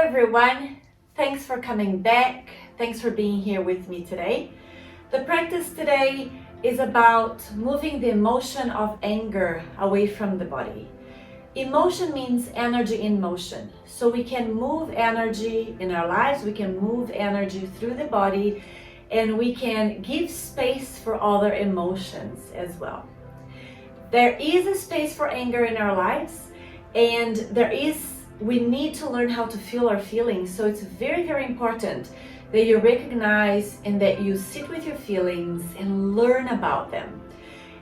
everyone, thanks for coming back. Thanks for being here with me today. The practice today is about moving the emotion of anger away from the body. Emotion means energy in motion. So we can move energy in our lives, we can move energy through the body, and we can give space for other emotions as well. There is a space for anger in our lives, and we need to learn how to feel our feelings. So it's very, very important that you recognize and that you sit with your feelings and learn about them.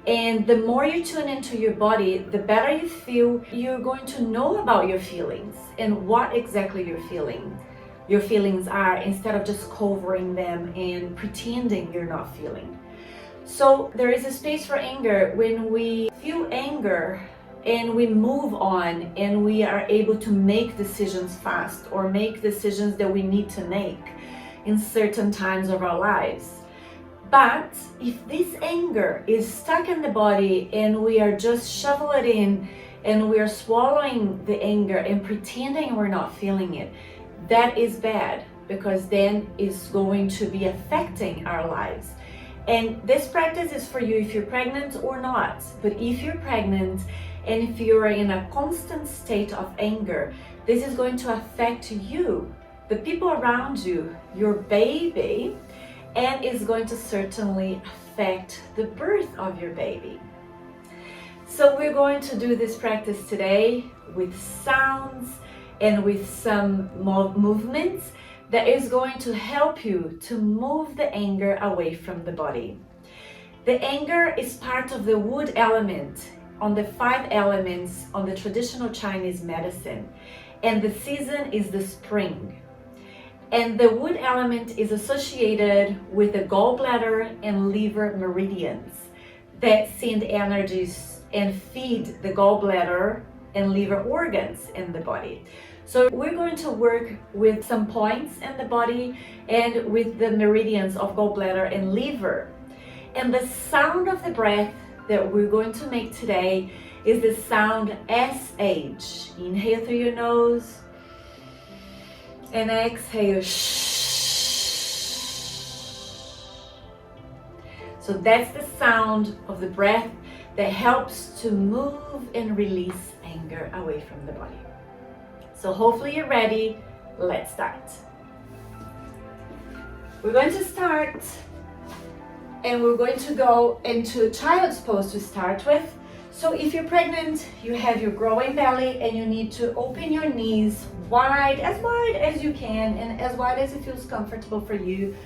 And the more you tune into your body, the better you feel. You're going to know about your feelings and what exactly your feelings are, instead of just covering them and pretending you're not feeling. So there is a space for anger. When we feel anger and we move on and we are able to make decisions fast, or make decisions that we need to make in certain times of our lives. But if this anger is stuck in the body and we are just shovel it in and we are swallowing the anger and pretending we're not feeling it, that is bad, because then it's going to be affecting our lives. And this practice is for you if you're pregnant or not. But if you're pregnant and if you're in a constant state of anger, this is going to affect you, the people around you, your baby, and is going to certainly affect the birth of your baby. So we're going to do this practice today with sounds and with some movements that is going to help you to move the anger away from the body. The anger is part of the wood element on the 5 elements on the traditional Chinese medicine, and the season is the spring. And the wood element is associated with the gallbladder and liver meridians that send energies and feed the gallbladder and liver organs in the body. So we're going to work with some points in the body and with the meridians of gallbladder and liver. And the sound of the breath that we're going to make today is the sound SH. Inhale through your nose and exhale. So that's the sound of the breath that helps to move and release anger away from the body. So hopefully you're ready. Let's start. We're going to start, and we're going to go into child's pose to start with. So if you're pregnant, you have your growing belly and you need to open your knees wide as you can, and as wide as it feels comfortable for you,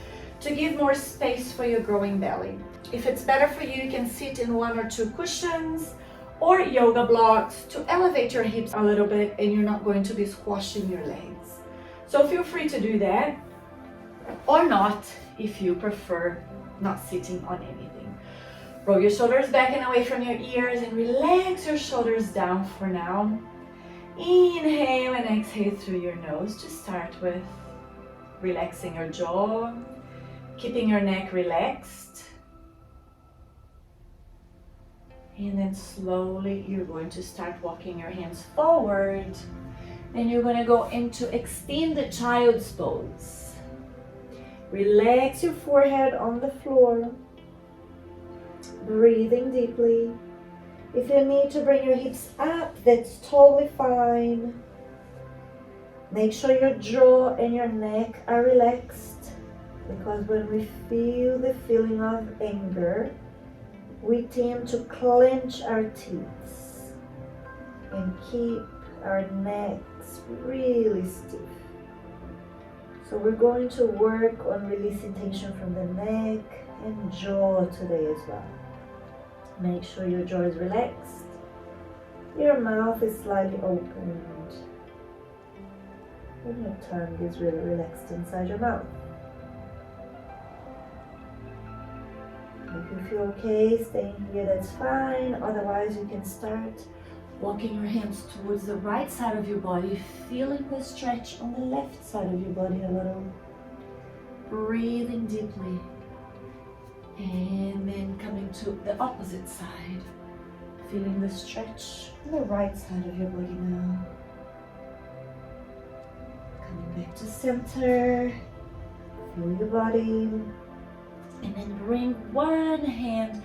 to give more space for your growing belly. If it's better for you, you can sit in 1 or 2 cushions or yoga blocks to elevate your hips a little bit, and you're not going to be squashing your legs. So feel free to do that, or not if you prefer not sitting on anything. Roll your shoulders back and away from your ears and relax your shoulders down for now. Inhale and exhale through your nose to start with, relaxing your jaw, keeping your neck relaxed. And then slowly you're going to start walking your hands forward, and you're going to go into extended child's pose. Relax your forehead on the floor, breathing deeply. If you need to bring your hips up, that's totally fine. Make sure your jaw and your neck are relaxed, because when we feel the feeling of anger, we tend to clench our teeth and keep our necks really stiff. So we're going to work on releasing tension from the neck and jaw today as well. Make sure your jaw is relaxed, your mouth is slightly opened, and your tongue is really relaxed inside your mouth. If you feel okay staying here, that's fine. Otherwise, you can start walking your hands towards the right side of your body, feeling the stretch on the left side of your body a little. Breathing deeply. And then coming to the opposite side, feeling the stretch on the right side of your body now. Coming back to center. Feel your body. And then bring one hand,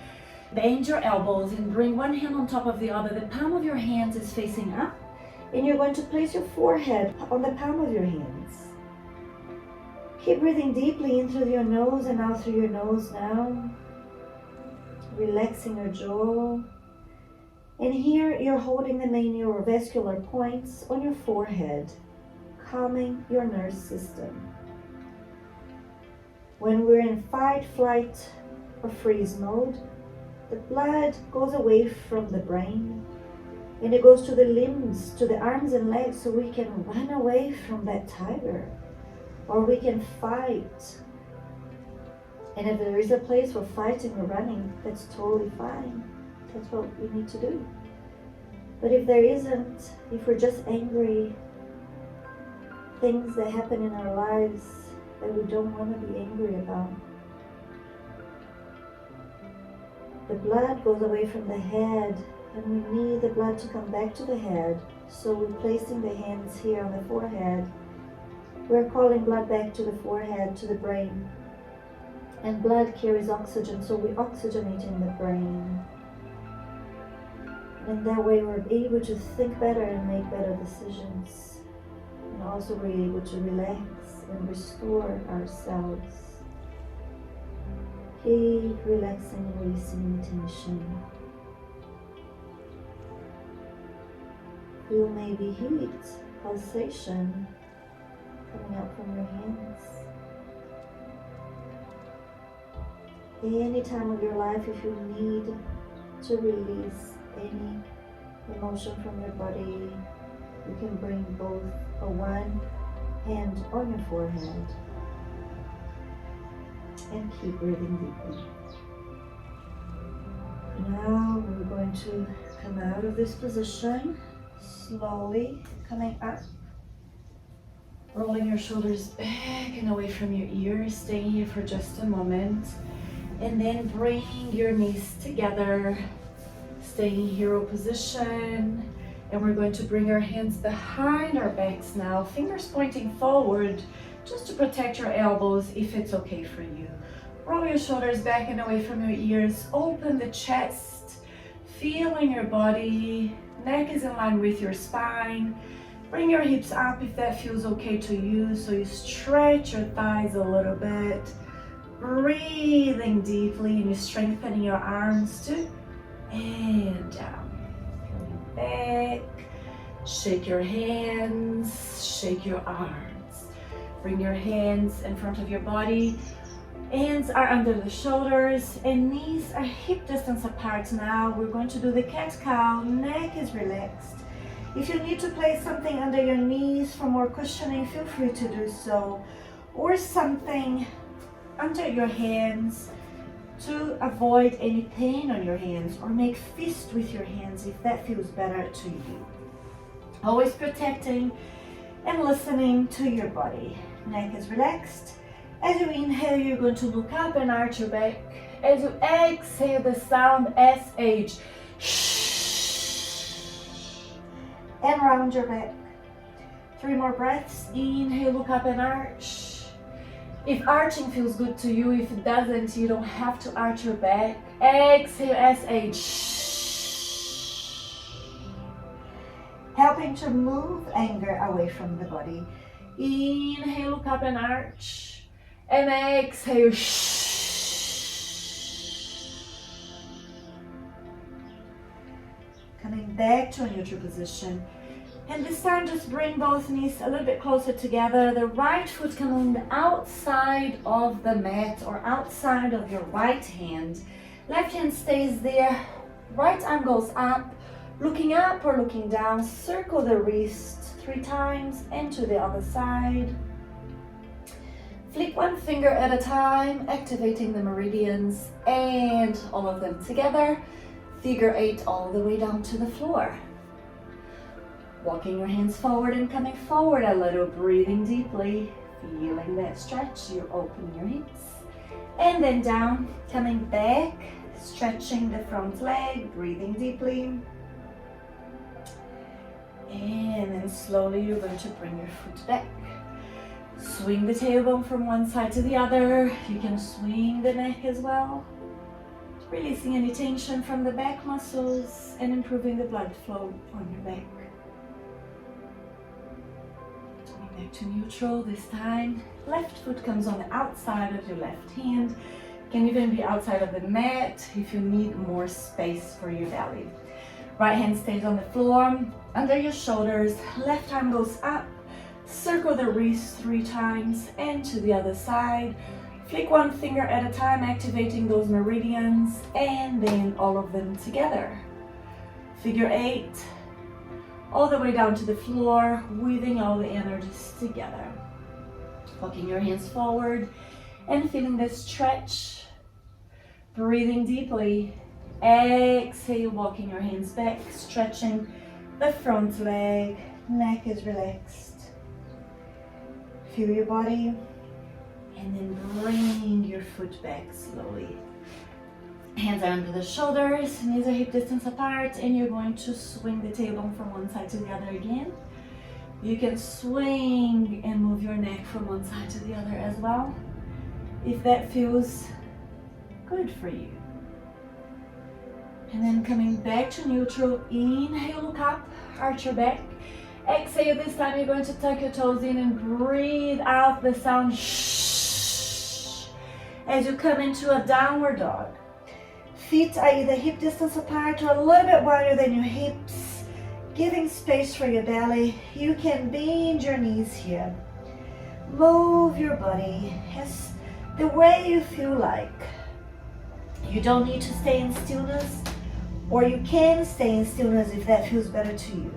bend your elbows and bring one hand on top of the other. The palm of your hands is facing up. And you're going to place your forehead on the palm of your hands. Keep breathing deeply in through your nose and out through your nose now. Relaxing your jaw. And here you're holding the main neurovascular points on your forehead, calming your nervous system. When we're in fight, flight, or freeze mode, the blood goes away from the brain and it goes to the limbs, to the arms and legs, so we can run away from that tiger or we can fight. And if there is a place for fighting or running, that's totally fine. That's what we need to do. But if there isn't, if we're just angry, things that happen in our lives that we don't want to be angry about, the blood goes away from the head and we need the blood to come back to the head. So we're placing the hands here on the forehead. We're calling blood back to the forehead, to the brain. And blood carries oxygen, so we're oxygenating the brain. And that way we're able to think better and make better decisions. And also we're able to relax and restore ourselves. Keep relaxing and releasing tension. Feel maybe heat, pulsation coming out from your hands. Any time of your life, if you need to release any emotion from your body, you can bring both or one hand on your forehead and keep breathing deeply. Now we're going to come out of this position, slowly coming up, rolling your shoulders back and away from your ears, staying here for just a moment. And then bring your knees together, staying in hero position. And we're going to bring our hands behind our backs now, fingers pointing forward, just to protect your elbows if it's okay for you. Roll your shoulders back and away from your ears, open the chest, feeling your body, neck is in line with your spine. Bring your hips up if that feels okay to you, so you stretch your thighs a little bit. Breathing deeply and you're strengthening your arms too. And down. Coming back. Shake your hands. Shake your arms. Bring your hands in front of your body. Hands are under the shoulders and knees are hip distance apart now. We're going to do the cat-cow. Neck is relaxed. If you need to place something under your knees for more cushioning, feel free to do so. Or something under your hands to avoid any pain on your hands, or make fist with your hands if that feels better to you. Always protecting and listening to your body. Neck is relaxed. As you inhale, you're going to look up and arch your back. As you exhale, the sound SH. And round your back. 3 more breaths. Inhale, look up and arch. If arching feels good to you, if it doesn't, you don't have to arch your back. Exhale, SH. Helping to move anger away from the body. Inhale, look up and arch. And exhale. Coming back to a neutral position. And this time, just bring both knees a little bit closer together. The right foot can on the outside of the mat or outside of your right hand. Left hand stays there. Right arm goes up, looking up or looking down. Circle the wrist 3 times and to the other side. Flick one finger at a time, activating the meridians and all of them together. Figure 8 all the way down to the floor. Walking your hands forward and coming forward a little, breathing deeply, feeling that stretch. You're opening your hips. And then down, coming back, stretching the front leg, breathing deeply. And then slowly you're going to bring your foot back. Swing the tailbone from one side to the other. You can swing the neck as well, releasing any tension from the back muscles and improving the blood flow on your back. Coming back to neutral this time. Left foot comes on the outside of your left hand. Can even be outside of the mat if you need more space for your belly. Right hand stays on the floor, under your shoulders. Left arm goes up. Circle the wrist 3 times and to the other side. Flick one finger at a time, activating those meridians, and then all of them together. Figure 8, all the way down to the floor, weaving all the energies together. Walking your hands forward and feeling the stretch. Breathing deeply. Exhale, walking your hands back, stretching the front leg. Neck is relaxed. Feel your body. And then bring your foot back slowly. Hands are under the shoulders, knees are hip distance apart, and you're going to swing the tailbone from one side to the other again. You can swing and move your neck from one side to the other as well, if that feels good for you. And then coming back to neutral, inhale, look up, arch your back. Exhale, this time you're going to tuck your toes in and breathe out the sound shh as you come into a downward dog. Feet are either hip distance apart or a little bit wider than your hips, giving space for your belly. You can bend your knees here. Move your body as the way you feel like. You don't need to stay in stillness, or you can stay in stillness if that feels better to you.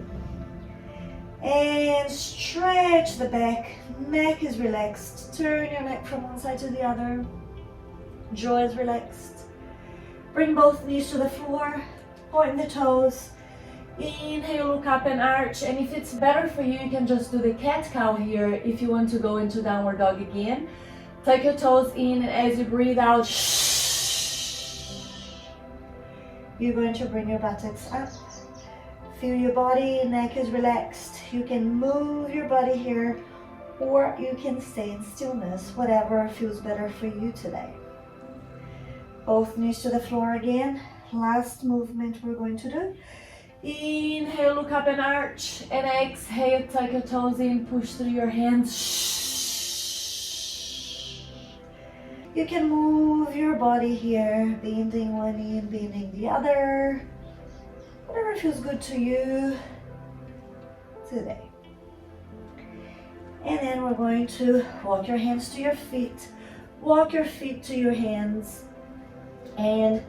And stretch the back, neck is relaxed. Turn your neck from one side to the other. Jaw is relaxed. Bring both knees to the floor, point the toes. Inhale, look up and arch. And if it's better for you, you can just do the cat-cow here if you want to go into downward dog again. Tuck your toes in, and as you breathe out, you're going to bring your buttocks up. Feel your body, neck is relaxed. You can move your body here, or you can stay in stillness, whatever feels better for you today. Both knees to the floor again. Last movement we're going to do. Inhale, look up and arch, and exhale, tuck your toes in, push through your hands. You can move your body here, bending one knee and bending the other. Whatever feels good to you today. And then we're going to walk your hands to your feet. Walk your feet to your hands. And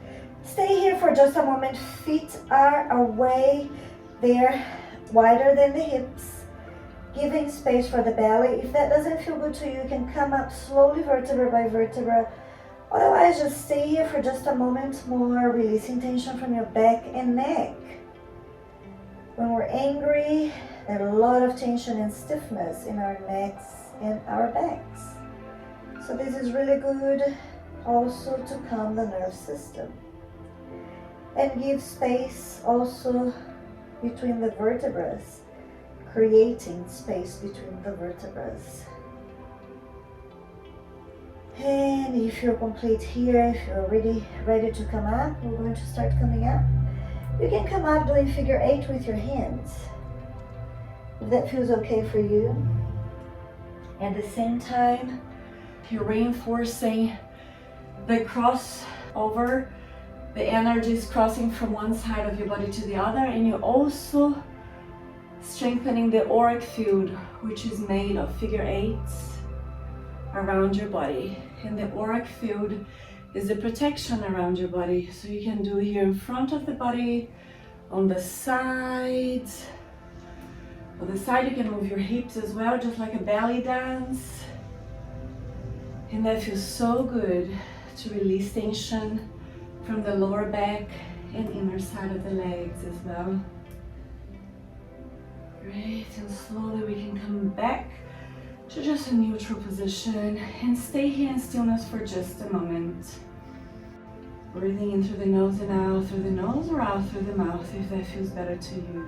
stay here for just a moment. Feet are away. They're wider than the hips, giving space for the belly. If that doesn't feel good to you, you can come up slowly, vertebra by vertebra. Otherwise, just stay here for just a moment more, releasing tension from your back and neck. When we're angry, there's a lot of tension and stiffness in our necks and our backs. So this is really good also to calm the nerve system. And give space also between the vertebrae, creating space between the vertebrae. And if you're complete here, if you're already ready to come up, we're going to start coming up. You can come up doing figure 8 with your hands, if that feels okay for you. At the same time, you're reinforcing the crossover, the energy is crossing from one side of your body to the other, and you're also strengthening the auric field, which is made of figure 8s around your body. And the auric field is the protection around your body. So you can do here in front of the body, on the sides. On the side you can move your hips as well, just like a belly dance. And that feels so good to release tension from the lower back and inner side of the legs as well. Great, and slowly we can come back to just a neutral position and stay here in stillness for just a moment. Breathing in through the nose and out through the nose, or out through the mouth if that feels better to you.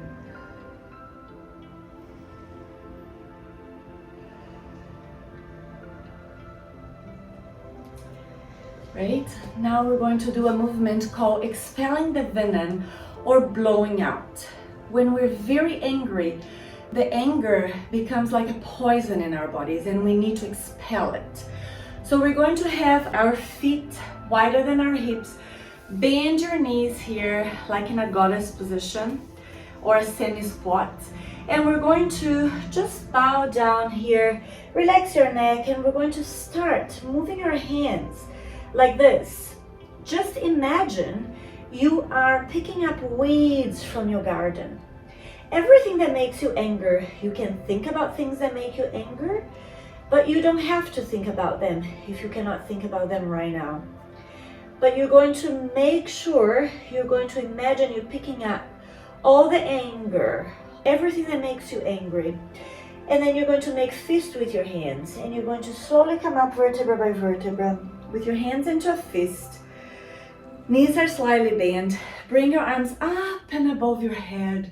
Right? Now we're going to do a movement called expelling the venom or blowing out. When we're very angry, the anger becomes like a poison in our bodies and we need to expel it. So we're going to have our feet wider than our hips. Bend your knees here like in a goddess position or a semi-squat. And we're going to just bow down here, relax your neck, and we're going to start moving our hands like this. Just imagine you are picking up weeds from your garden. Everything that makes you angry, you can think about things that make you angry, but you don't have to think about them if you cannot think about them right now. But you're going to make sure, you're going to imagine you're picking up all the anger, everything that makes you angry. And then you're going to make fist with your hands, and you're going to slowly come up vertebra by vertebra with your hands into a fist. Knees are slightly bent. Bring your arms up and above your head.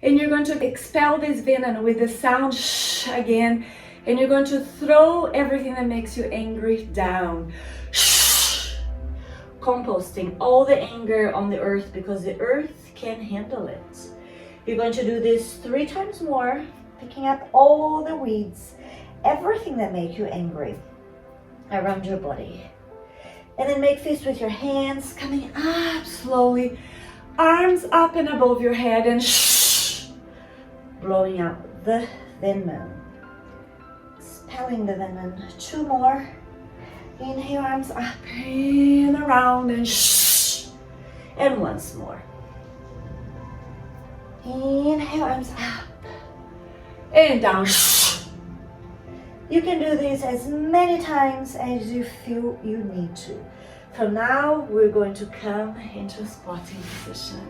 And you're going to expel this venom with the sound shh again. And you're going to throw everything that makes you angry down. Shh. Composting all the anger on the earth because the earth can handle it. You're going to do this 3 times more, picking up all the weeds, everything that makes you angry around your body. And then make fist with your hands, coming up slowly, arms up and above your head, and shh, blowing out the venom. Expelling the venom. 2 more. Inhale, arms up and around, and shh. And once more. Inhale, arms up and down. Shh. You can do this as many times as you feel you need to. From now, we're going to come into a squatting position.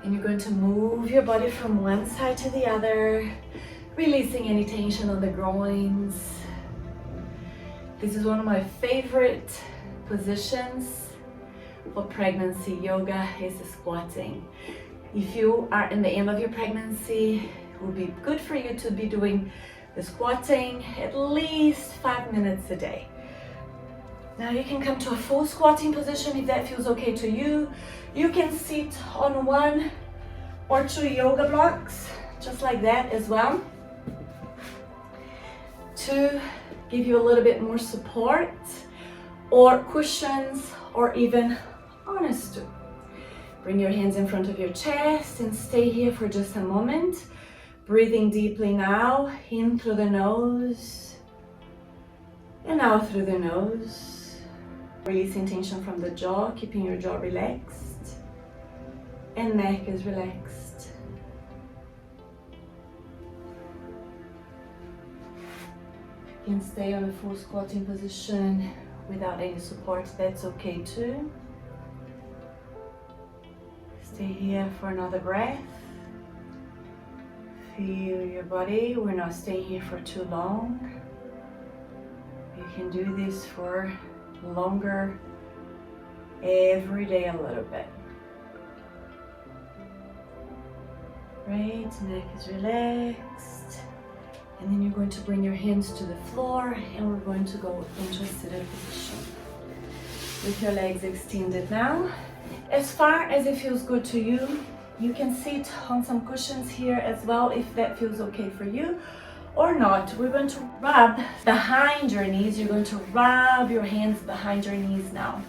And you're going to move your body from one side to the other, releasing any tension on the groins. This is one of my favorite positions for pregnancy yoga, is the squatting. If you are in the end of your pregnancy, it will be good for you to be doing the squatting at least 5 minutes a day. Now you can come to a full squatting position if that feels okay to you. You can sit on 1 or 2 yoga blocks, just like that as well, to give you a little bit more support, or cushions, or even on a stool. Bring your hands in front of your chest and stay here for just a moment. Breathing deeply now, in through the nose and out through the nose. Releasing tension from the jaw, keeping your jaw relaxed and neck is relaxed. You can stay on a full squatting position without any support, that's okay too. Stay here for another breath. Feel your body. We're not staying here for too long. You can do this for longer every day a little bit. Right, neck is relaxed. And then you're going to bring your hands to the floor and we're going to go into a seated position. With your legs extended now. As far as it feels good to you, you can sit on some cushions here as well if that feels okay for you, or not. We're going to rub behind your knees. You're going to rub your hands behind your knees now.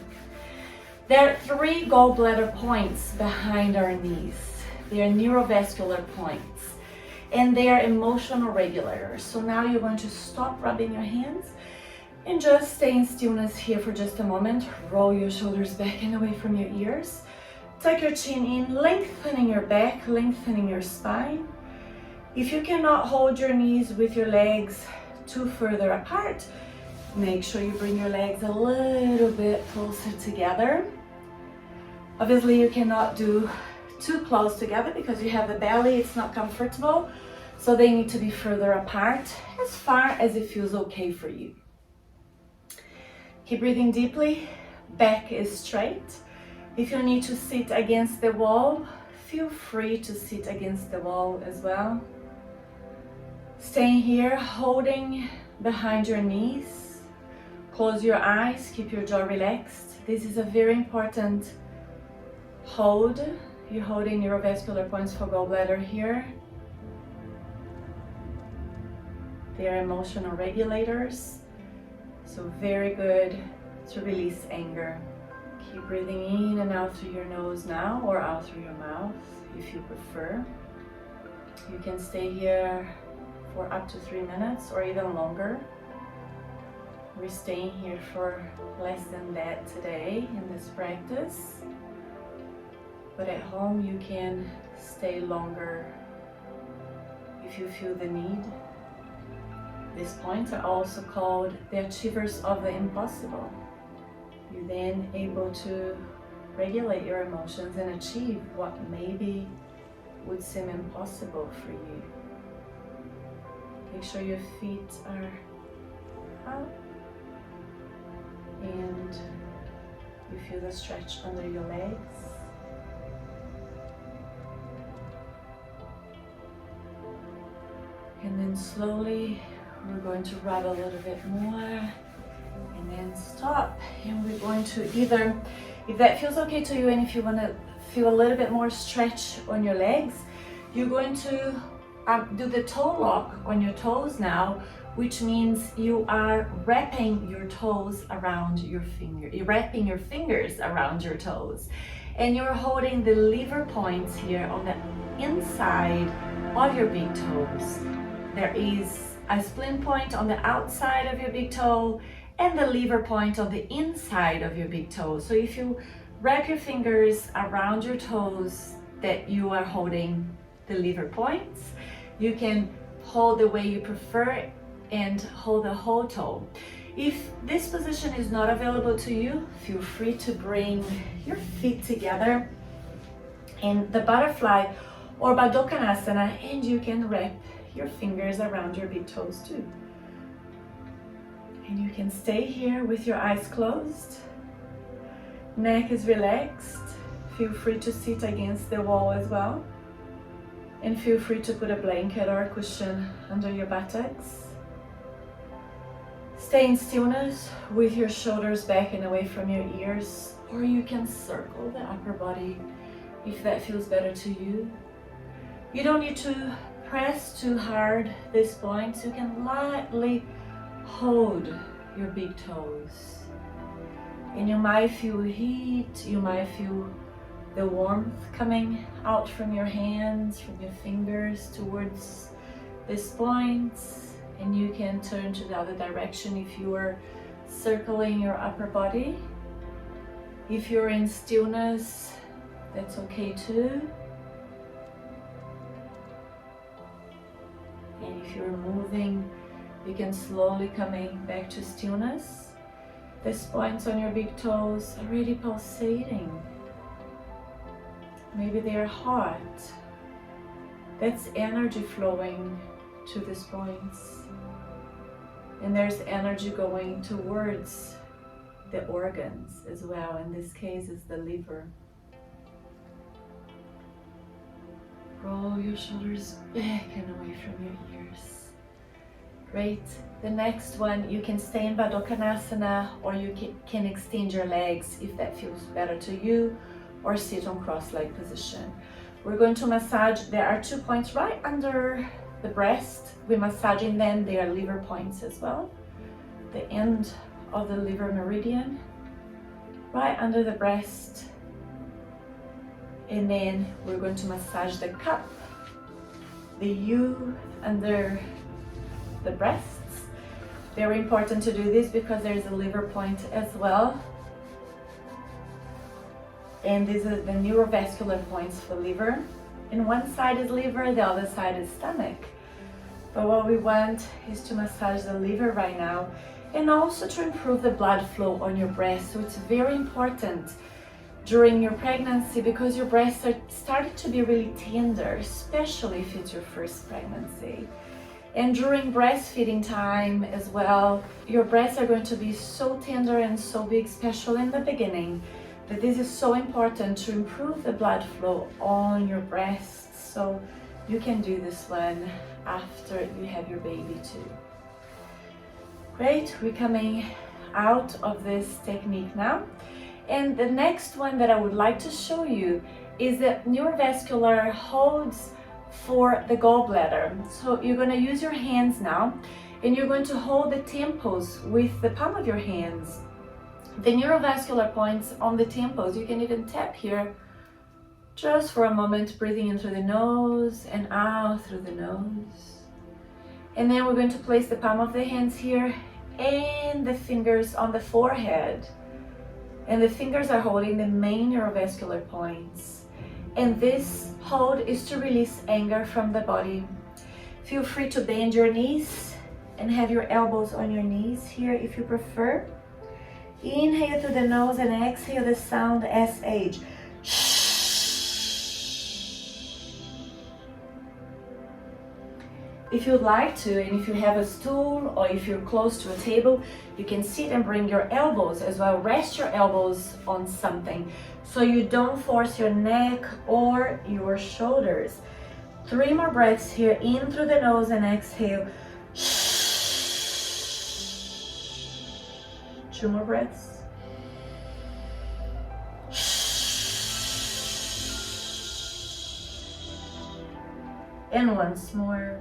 There are 3 gallbladder points behind our knees. They are neurovascular points and they are emotional regulators. So now you're going to stop rubbing your hands and just stay in stillness here for just a moment. Roll your shoulders back and away from your ears. Tuck your chin in, lengthening your back, lengthening your spine. If you cannot hold your knees with your legs too further apart, make sure you bring your legs a little bit closer together. Obviously, you cannot do too close together because you have the belly, it's not comfortable. So they need to be further apart as far as it feels okay for you. Keep breathing deeply, back is straight. If you need to sit against the wall, feel free to sit against the wall as well. Staying here, holding behind your knees, Close your eyes, keep your jaw relaxed. This is a very important hold. You're holding neurovascular points for gallbladder here. They are emotional regulators, so very good to release anger. Keep breathing in and out through your nose now, or out through your mouth if you prefer. You can stay here for up to 3 minutes or even longer. We're staying here for less than that today in this practice, but at home you can stay longer if you feel the need. These points are also called the achievers of the impossible. You're then able to regulate your emotions and achieve what maybe would seem impossible for you. Make sure your feet are out and you feel the stretch under your legs. And then slowly we're going to rub a little bit more and then stop. And we're going to either, if that feels okay to you and if you want to feel a little bit more stretch on your legs, you're going to do the toe lock on your toes now, which means you are wrapping your toes around your finger. You're wrapping your fingers around your toes. And you're holding the lever points here on the inside of your big toes. There is a splint point on the outside of your big toe and the lever point on the inside of your big toe. So if you wrap your fingers around your toes that you are holding the lever points, you can hold the way you prefer and hold the whole toe. If this position is not available to you, feel free to bring your feet together in the butterfly or Badhakonasana, and you can wrap your fingers around your big toes too. And you can stay here with your eyes closed. Neck is relaxed. Feel free to sit against the wall as well. And feel free to put a blanket or a cushion under your buttocks. Stay in stillness with your shoulders back and away from your ears, or you can circle the upper body if that feels better to you. You don't need to press too hard these points. You can lightly hold your big toes. And you might feel heat, you might feel the warmth coming out from your hands, from your fingers towards these points. And you can turn to the other direction if you are circling your upper body. If you're in stillness, that's okay too. And if you're moving, you can slowly coming back to stillness. These points on your big toes are really pulsating. Maybe they are hot. That's energy flowing to these points. And there's energy going towards the organs as well. In this case, it's the liver. Roll your shoulders back and away from your ears. Great. The next one, you can stay in Badhakonasana, or you can extend your legs if that feels better to you, or sit on cross-leg position. We're going to massage. There are 2 points right under the breast. We're massaging them. They are liver points as well. The end of the liver meridian, right under the breast. And then we're going to massage the cup, the U under the breasts. Very important to do this because there's a liver point as well. And these are the neurovascular points for liver. And one side is liver, the other side is stomach. But what we want is to massage the liver right now, and also to improve the blood flow on your breast. So it's very important during your pregnancy, because your breasts are starting to be really tender, especially if it's your first pregnancy. And during breastfeeding time as well, your breasts are going to be so tender and so big, especially in the beginning, that this is so important to improve the blood flow on your breasts. So you can do this one after you have your baby too. Great, we're coming out of this technique now. And the next one that I would like to show you is the neurovascular holds for the gallbladder. So you're going to use your hands now, and you're going to hold the temples with the palm of your hands. The neurovascular points on the temples, you can even tap here just for a moment, breathing in through the nose and out through the nose. And then we're going to place the palm of the hands here and the fingers on the forehead. And the fingers are holding the main neurovascular points. And this hold is to release anger from the body. Feel free to bend your knees and have your elbows on your knees here if you prefer. Inhale through the nose and exhale the sound SH. If you'd like to, and if you have a stool or if you're close to a table, you can sit and bring your elbows as well. Rest your elbows on something so you don't force your neck or your shoulders. 3 more breaths here, in through the nose and exhale. 2 more breaths. And once more.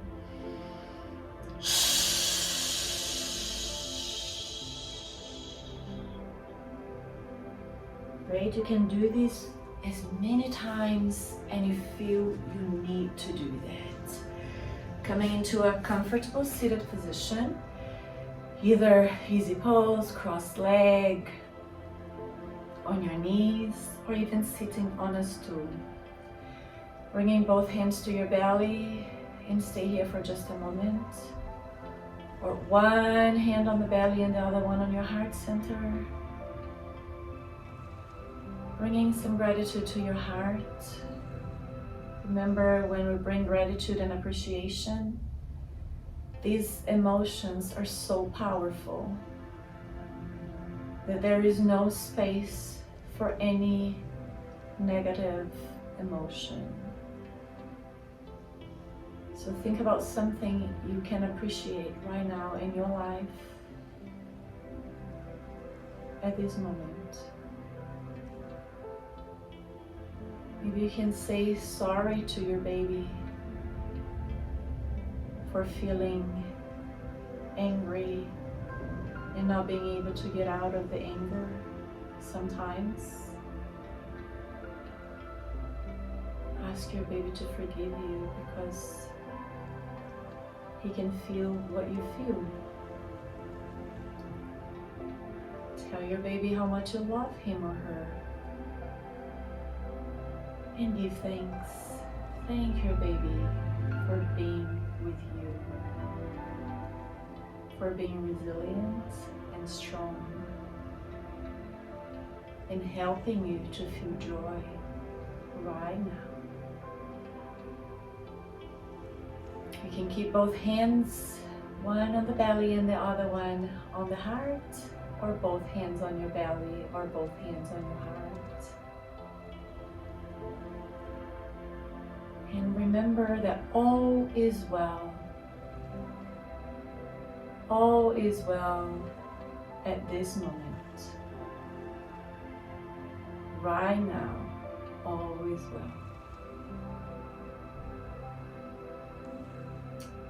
Great, you can do this as many times and you feel you need to do that. Coming into a comfortable seated position, either easy pose, crossed leg, on your knees, or even sitting on a stool. Bringing both hands to your belly and stay here for just a moment. Or one hand on the belly and the other one on your heart center. Bringing some gratitude to your heart. Remember, when we bring gratitude and appreciation, these emotions are so powerful that there is no space for any negative emotion. So think about something you can appreciate right now in your life at this moment. Maybe you can say sorry to your baby for feeling angry and not being able to get out of the anger sometimes. Ask your baby to forgive you because he can feel what you feel. Tell your baby how much you love him or her. And give thanks. Thank your baby for being with you, for being resilient and strong, and helping you to feel joy right now. You can keep both hands, one on the belly and the other one on the heart, or both hands on your belly or both hands on your heart. And remember that all is well. All is well at this moment. Right now, all is well.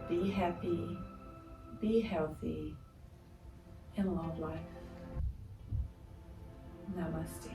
Be happy, be healthy, and love life. Namaste.